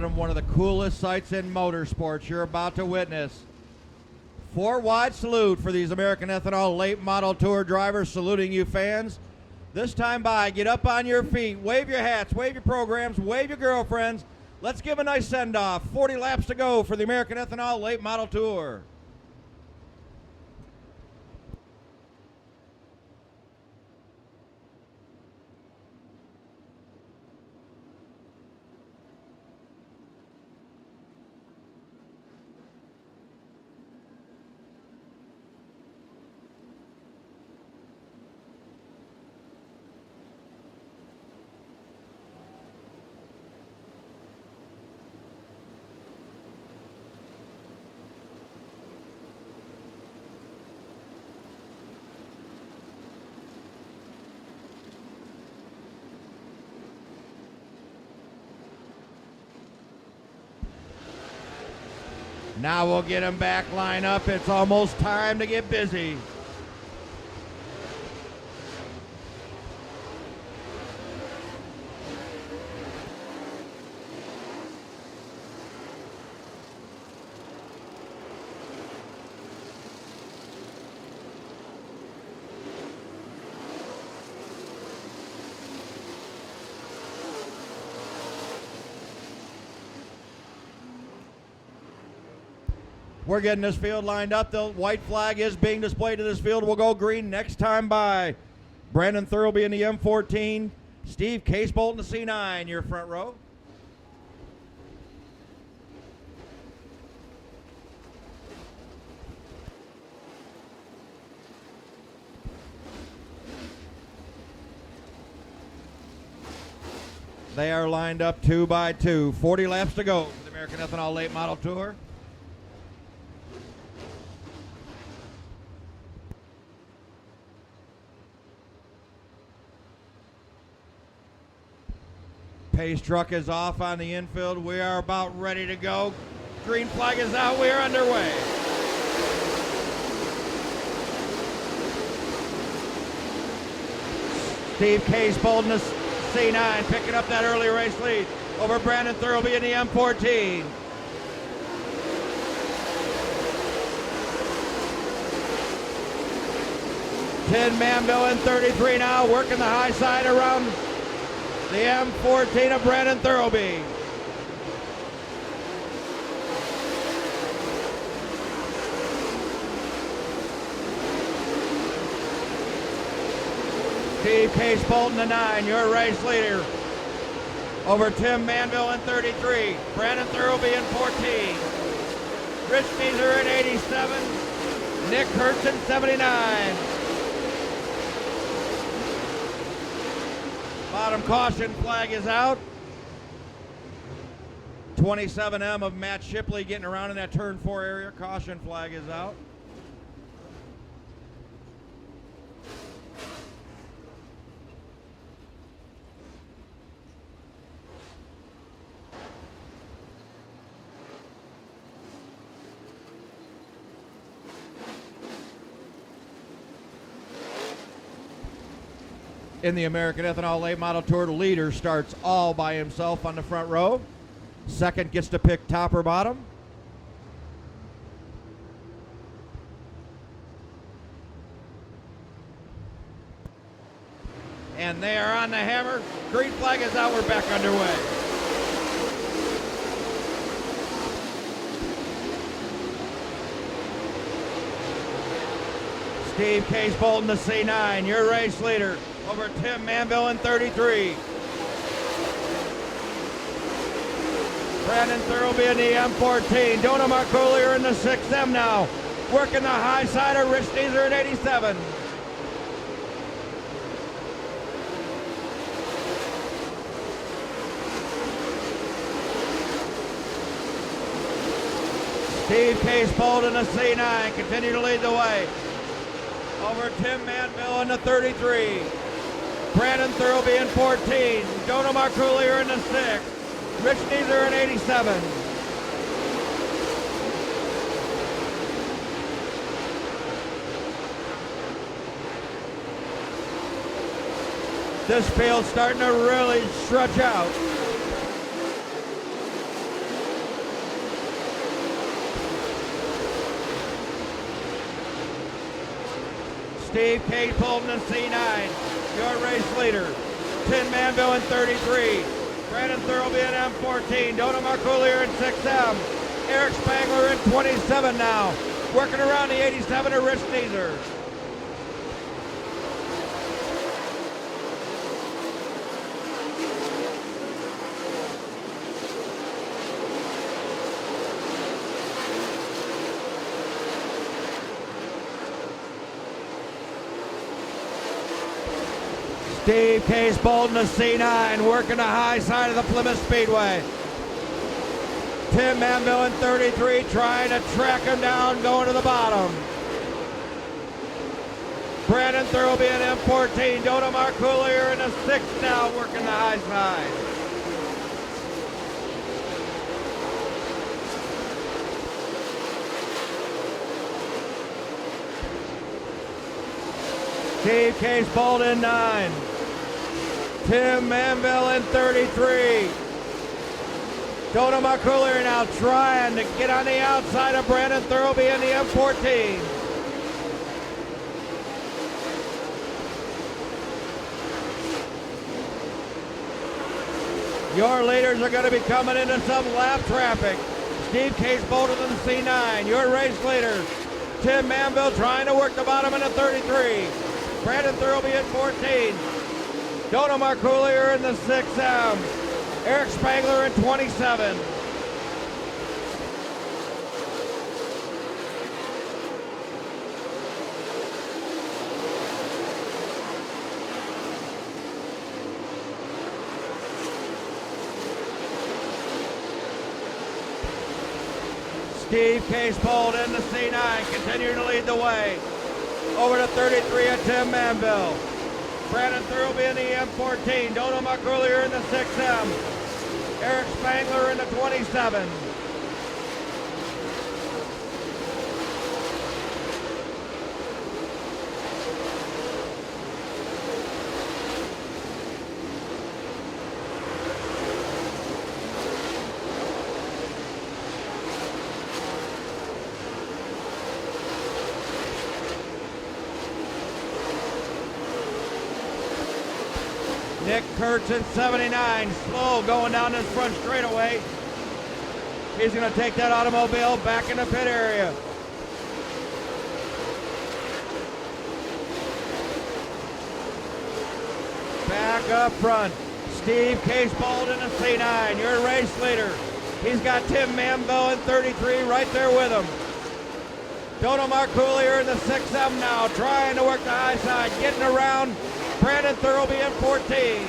gentlemen, one of the coolest sights in motorsports you're about to witness. 4 wide salute for these American Ethanol late model tour drivers, saluting you fans. This time by, get up on your feet, wave your hats, wave your programs, wave your girlfriends. Let's give a nice send-off. 40 laps to go for the American Ethanol late model tour. Now we'll get them back line up. It's almost time to get busy. We're getting this field lined up. The white flag is being displayed to this field. We'll go green next time by. Brandon Thurlby in the M14. Steve Casebolt in the C9, your front row. They are lined up 2 by 2. 40 laps to go for the American Ethanol Late Model Tour. Pace truck is off on the infield. We are about ready to go. Green flag is out. We are underway. Steve Casebolt in the C9 picking up that early race lead over Brandon Thurlby in the M14. Tim Manville in 33 now, working the high side around the M14 of Brandon Thurlby. Steve Casebolt in the 9, your race leader. Over Tim Manville in 33. Brandon Thurlby in 14. Rich Measer in 87. Nick Hertz in 79. Bottom caution flag is out. 27M of Matt Shipley getting around in that turn 4 area. Caution flag is out. In the American Ethanol Late Model Tour, the leader starts all by himself on the front row. Second gets to pick top or bottom. And they are on the hammer. Green flag is out. We're back underway. Steve Casebolt in the C9, your race leader. Over Tim Manville in 33. Brandon Thurlby in the M14. Dona Marcoolier in the 6M now. Working the high side of Rich Deezer in 87. Steve Casebolt in the C9 continue to lead the way. Over Tim Manville in the 33. Brandon Thurlby in 14. Dona Marcoolier in the 6. Rich Deezer in 87. This field's starting to really stretch out. Steve Case Bolton in C9, your race leader. Tim Manville in 33. Brandon Thurlby in M14. Dona Marcoolier in 6M. Eric Spangler in 27 now. Working around the 87 of Rich Neeser. Steve Case Bolton to C9, working the high side of the Plymouth Speedway. Tim Manville in 33, trying to track him down, going to the bottom. Brandon Thurlby in M14, Dona Marcoolier in the 6th now, working the high side. Steve Case Bolton 9. Tim Manville in 33. Dona Marcoolier now trying to get on the outside of Brandon Thurlby in the M14. Your leaders are going to be coming into some lap traffic. Steve Case Bolton in C9, your race leader. Tim Manville trying to work the bottom in the 33. Brandon Thurlby at 14. Dona Marcoolier in the 6M. Eric Spangler in 27. Steve Case Bolton in the C9, continuing to lead the way. Over to 33 at Tim Manville. Brandon Thurlby in the M14. Dona Marcoolier in the 6M. Eric Spangler in the 27. Nick Kurtz in 79, slow going down this front straightaway. He's going to take that automobile back in the pit area. Back up front, Steve Case Bolton in C9, your race leader. He's got Tim Manville in 33 right there with him. Dona Marcoolier in the 6M now, trying to work the high side, getting around Brandon Thurlby in 14.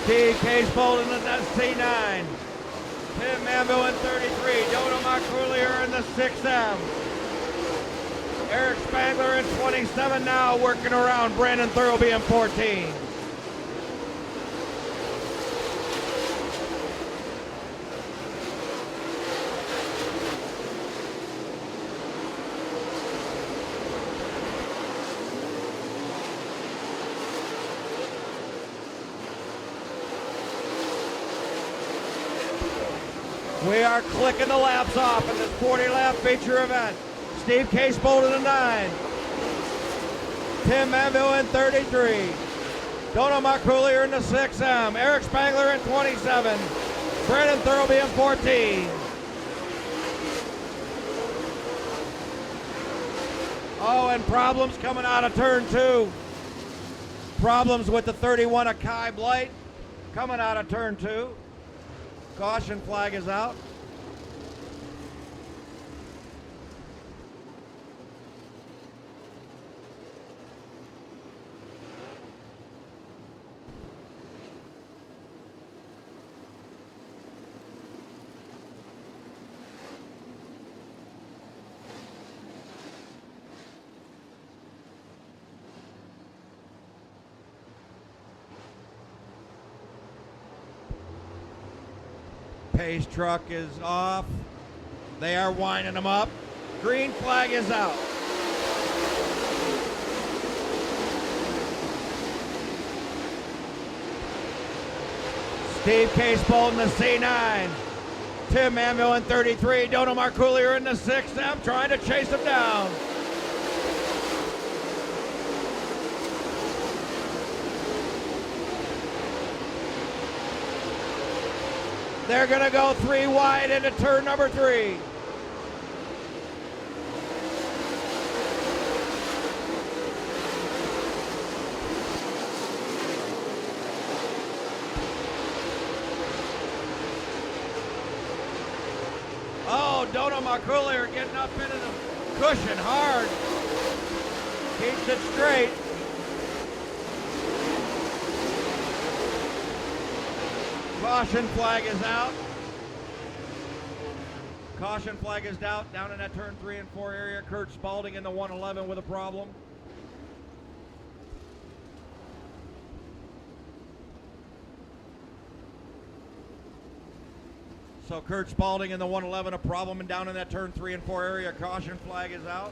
Steve Case Bolton in that C9. Tim Manville in 33. Dona Marcoolier in the 6M. Eric Spangler in 27 now, working around Brandon Thurlby in 14. We are clicking the laps off in this 40-lap feature event. Steve Case Bolton in 9. Tim Manville in 33. Dona Marcoolier in the 6M. Eric Spangler in 27. Brandon Thurlby in 14. Oh, and problems coming out of turn 2. Problems with the 31 Akai Blight coming out of turn 2. Caution flag is out. Pace truck is off. They are winding them up. Green flag is out. Steve Casebolt in the C9. Tim Manville in 33. Dono Marcoolier in the 6M trying to chase him down. They're going to go 3 wide into turn number 3. Oh, Dono Marcoolier getting up into the cushion hard. Keeps it straight. Caution flag is out. Caution flag is out down in that turn 3 and 4 area. Kurt Spalding in the 111 with a problem. So Kurt Spalding in the 111 a problem, and down in that turn 3 and 4 area. Caution flag is out.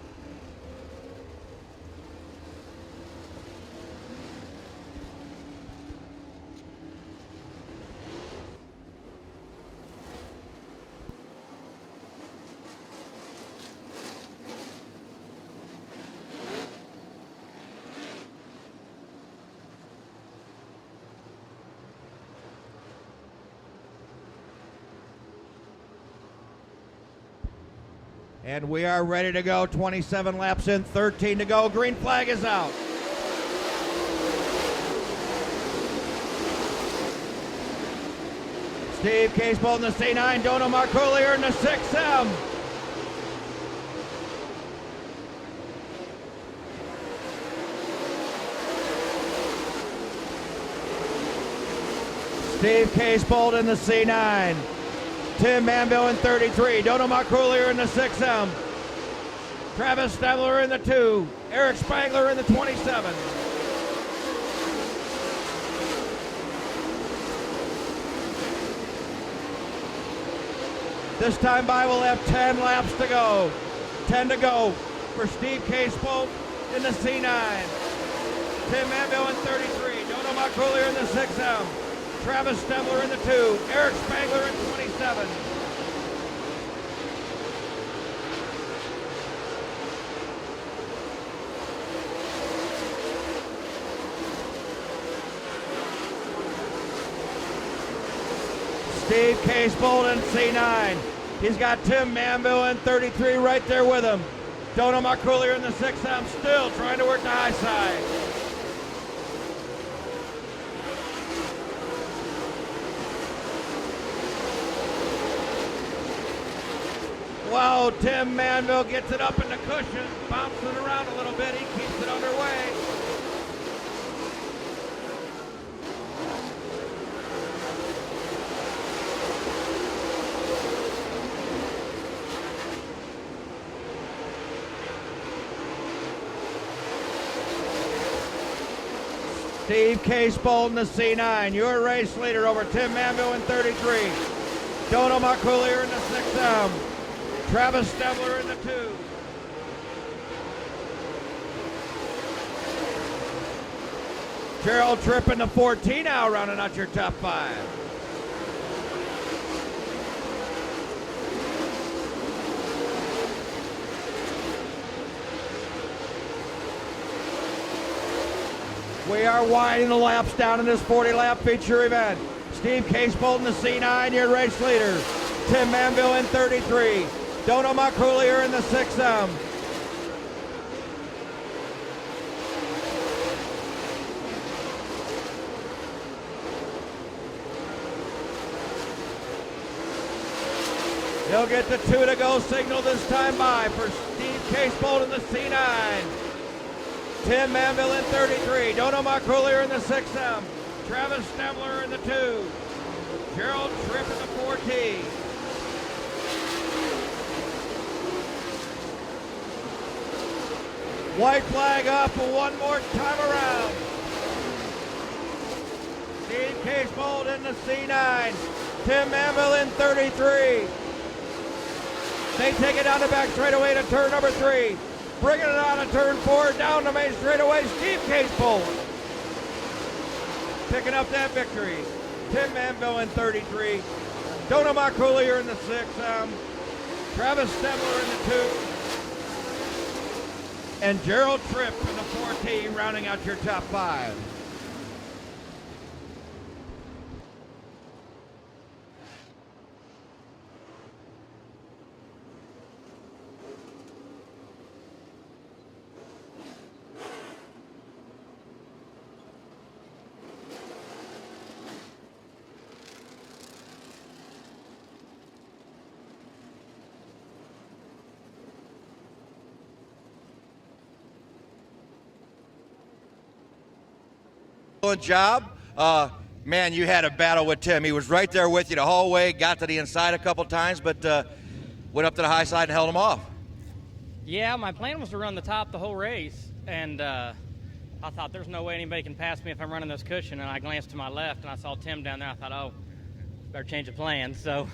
And we are ready to go. 27 laps in, 13 to go. Green flag is out. Steve Casebolt in the C9, Dono Marcoolier in the 6M. Steve Casebolt in the C9. Tim Manville in 33. Dono Marcoolier in the 6M. Travis Stemler in the 2. Eric Spangler in the 27. This time by we'll have 10 laps to go. 10 to go for Steve Casebolt in the C9. Tim Manville in 33. Dono Marcoolier in the 6M. Travis Stemler in the 2. Eric Spangler in 27. Steve Casebolt in C9. He's got Tim Manville in 33 right there with him. Dono Marcoolier in the 6M still trying to work the high side. Wow, Tim Manville gets it up in the cushion, bounces it around a little bit, he keeps it underway. Steve Casebolt in the C9, your race leader over Tim Manville in 33. Dono Marcoolier in the 6M. Travis Stemler in the 2. Gerald Tripp in the 14 now, rounding out your top 5. We are winding the laps down in this 40-lap feature event. Steve Casebolt in the C9, your race leader. Tim Manville in 33. Dono Marcoolier in the 6M. He'll get the 2 to go signal this time by for Steve Casebolt in the C9. Tim Manville in 33. Dono Marcoolier in the 6M. Travis Stemler in the 2. Gerald Tripp in the 4T. White flag up one more time around. Steve Casebolt in the C9. Tim Manville in 33. They take it down the back straightaway to turn number 3. Bringing it out of turn 4, down the main straightaway, Steve Casebolt. Picking up that victory. Tim Manville in 33. Dona Marcoolier in the 6. Travis Stebler in the 2. And Gerald Tripp in the 4T, rounding out your top 5. Job. Man, you had a battle with Tim. He was right there with you the whole way, got to the inside a couple times, but went up to the high side and held him off. Yeah, my plan was to run the top the whole race, and I thought there's no way anybody can pass me if I'm running this cushion, and I glanced to my left, and I saw Tim down there. I thought, oh, better change the plan. So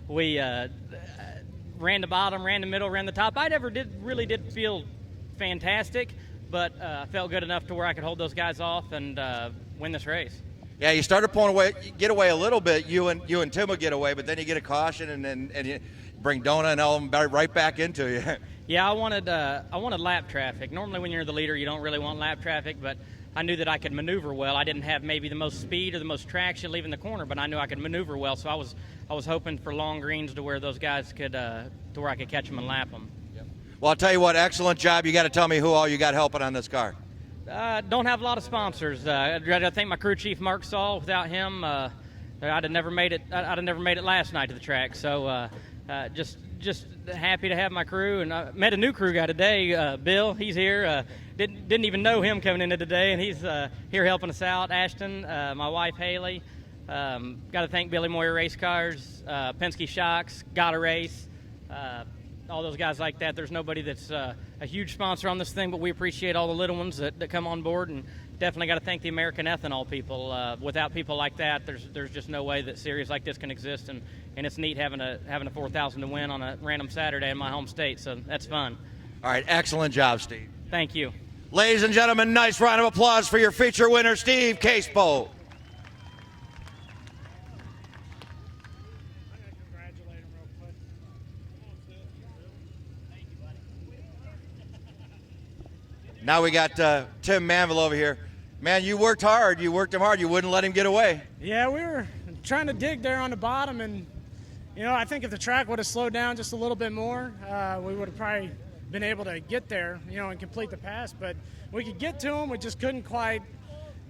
we ran the bottom, ran the middle, ran the top. I never really did feel fantastic, but I felt good enough to where I could hold those guys off and win this race. Yeah, you started pulling away, get away a little bit. You and Tim would get away, but then you get a caution and you bring Dona and all of them right back into you. Yeah, I wanted lap traffic. Normally, when you're the leader, you don't really want lap traffic, but I knew that I could maneuver well. I didn't have maybe the most speed or the most traction leaving the corner, but I knew I could maneuver well. So I was hoping for long greens to where those guys could to where I could catch them and lap them. Well, I'll tell you what, excellent job. You got to tell me who all you got helping on this car. Don't have a lot of sponsors. I think my crew chief Mark Saul. Without him, I'd have never made it. I'd have never made it last night to the track. So just happy to have my crew, and I met a new crew guy today. Bill, he's here. Didn't even know him coming into today, and he's here helping us out. Ashton, my wife Haley. Got to thank Billy Moyer Race Cars, Penske Shocks, Gotta Race. All those guys like that. There's nobody that's a huge sponsor on this thing, but we appreciate all the little ones that come on board, and definitely got to thank the American Ethanol people. Without people like that, there's just no way that series like this can exist, and it's neat having a 4,000 to win on a random Saturday in my home state, so that's fun. All right, excellent job, Steve. Thank you. Ladies and gentlemen, nice round of applause for your feature winner, Steve Casebo. Now we got Tim Manville over here. Man, you worked hard. You worked him hard. You wouldn't let him get away. Yeah, we were trying to dig there on the bottom, and I think if the track would have slowed down just a little bit more, we would have probably been able to get there, and complete the pass. But we could get to him. We just couldn't quite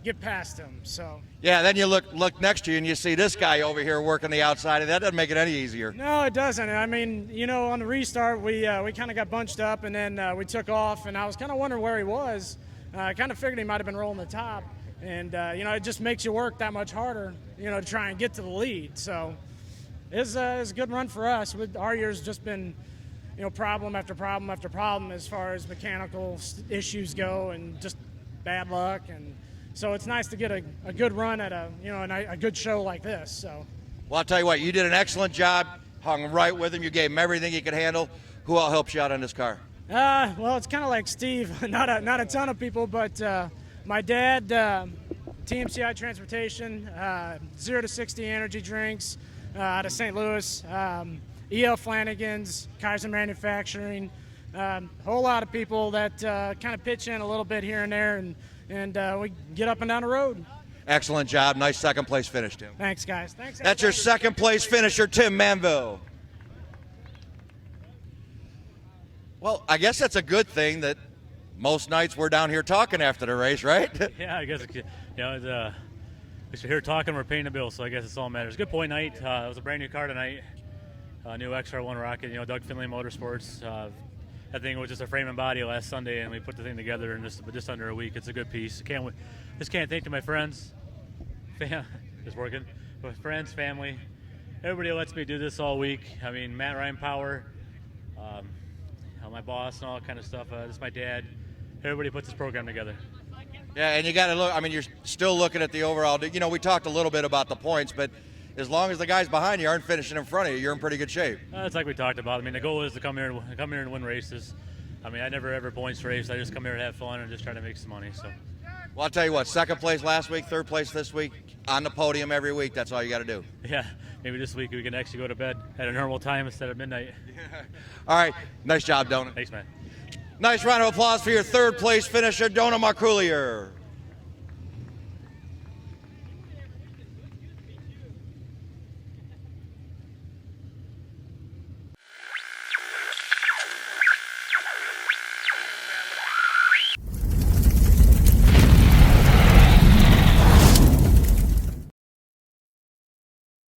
get past him. So. Yeah, then you look next to you and you see this guy over here working the outside, and that doesn't make it any easier. No, it doesn't. I mean, on the restart, we kind of got bunched up, and then we took off, and I was kind of wondering where he was. I kind of figured he might have been rolling the top, and it just makes you work that much harder, to try and get to the lead. So it's a good run for us. Our year's just been, problem after problem after problem as far as mechanical issues go, and just bad luck. And so it's nice to get a good run at a good show like this. So. Well, I'll tell you what, you did an excellent job, hung right with him. You gave him everything he could handle. Who all helps you out on this car? Well, it's kind of like Steve, not a ton of people, but my dad, TMCI Transportation, 0 to 60 energy drinks out of St. Louis, E.L. Flanagan's, Kaiser Manufacturing, whole lot of people that kind of pitch in a little bit here and there, and we get up and down the road. Excellent job. Nice second place finish, Tim. Thanks, guys. Thanks. That's your second place finisher, Tim Manville. Well, I guess that's a good thing that most nights we're down here talking after the race, right? Yeah, I guess we're here talking, we're paying the bill, so I guess it's all that matters. Good point night. It was a brand new car tonight, new XR1 Rocket. Doug Finley Motorsports. That thing was just a frame and body last Sunday, and we put the thing together in just under a week. It's a good piece. Just can't thank to my friends, just working with friends, family, everybody who lets me do this all week. I mean, Matt Ryan Power, my boss and all that kind of stuff. Just my dad. Everybody puts this program together. Yeah, and you got to look. I mean, you're still looking at the overall. We talked a little bit about the points, but as long as the guys behind you aren't finishing in front of you, you're in pretty good shape. It's like we talked about. I mean, the goal is to come here and win races. I mean, I never ever points race. I just come here to have fun and just try to make some money. So. Well, I'll tell you what, second place last week, third place this week, on the podium every week. That's all you got to do. Yeah, maybe this week we can actually go to bed at a normal time instead of midnight. All right, nice job, Donut. Thanks, man. Nice round of applause for your third place finisher, Donut Marcoulier.